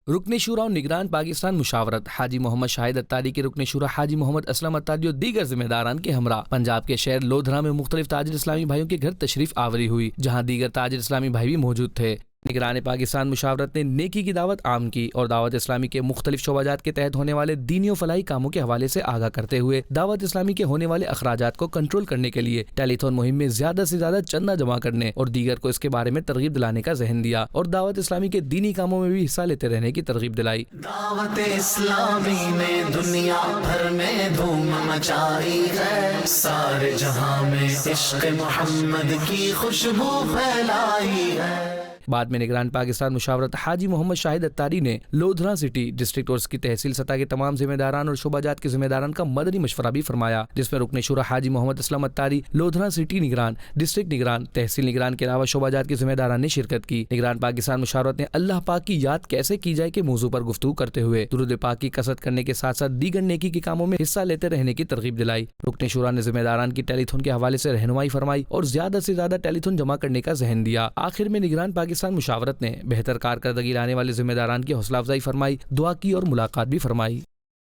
رکن شورا و نگران پاکستان مشاورت حاجی محمد شاہد اتاری کے رکن شورا حاجی محمد اسلم اتاری اور دیگر ذمہ داران کے ہمراہ پنجاب کے شہر لودھرا میں مختلف تاجر اسلامی بھائیوں کے گھر تشریف آوری ہوئی، جہاں دیگر تاجر اسلامی بھائی بھی موجود تھے۔ نگران پاکستان مشاورت نے نیکی کی دعوت عام کی اور دعوت اسلامی کے مختلف شعبہ جات کے تحت ہونے والے دینی و فلاحی کاموں کے حوالے سے آگاہ کرتے ہوئے دعوت اسلامی کے ہونے والے اخراجات کو کنٹرول کرنے کے لیے ٹیلی تھون مہم میں زیادہ سے زیادہ چندہ جمع کرنے اور دیگر کو اس کے بارے میں ترغیب دلانے کا ذہن دیا اور دعوت اسلامی کے دینی کاموں میں بھی حصہ لیتے رہنے کی ترغیب دلائی۔ دعوت اسلامی نے دنیا بھر میں دھوم مچائی ہے، سارے جہاں میں عشق محمد کی خوشبو پھیلائی ہے۔ بعد میں نگران پاکستان مشاورت حاجی محمد شاہد اتاری نے لودھرا سٹی ڈسٹرکٹ اور اس کی تحصیل سطح کے تمام ذمہ داران اور شعبہ جات کے ذمہ داران کا مدنی مشورہ بھی فرمایا، جس میں رکن شورا حاجی محمد اسلم اتاری، لودھرا سٹی نگران، ڈسٹرکٹ نگران، تحصیل نگران کے علاوہ شعبہ جات کے ذمہ داران نے شرکت کی۔ نگران پاکستان مشاورت نے اللہ پاک کی یاد کیسے کی جائے کے موضوع پر گفتگو کرتے ہوئے درود پاک کی کثرت کرنے کے ساتھ ساتھ دیگر نیکی کے کاموں میں حصہ لیتے رہنے کی ترغیب دلائی۔ رکن شورا نے ذمہ داران کی ٹیلی تھون کے حوالے سے رہنمائی فرمائی اور زیادہ سے زیادہ ٹیلی تھون جمع کرنے کا ذہن دیا۔ آخر میں نگران پاکستان مشاورت نے بہتر کارکردگی لانے والے ذمہ داران کی حوصلہ افزائی فرمائی، دعا کی اور ملاقات بھی فرمائی۔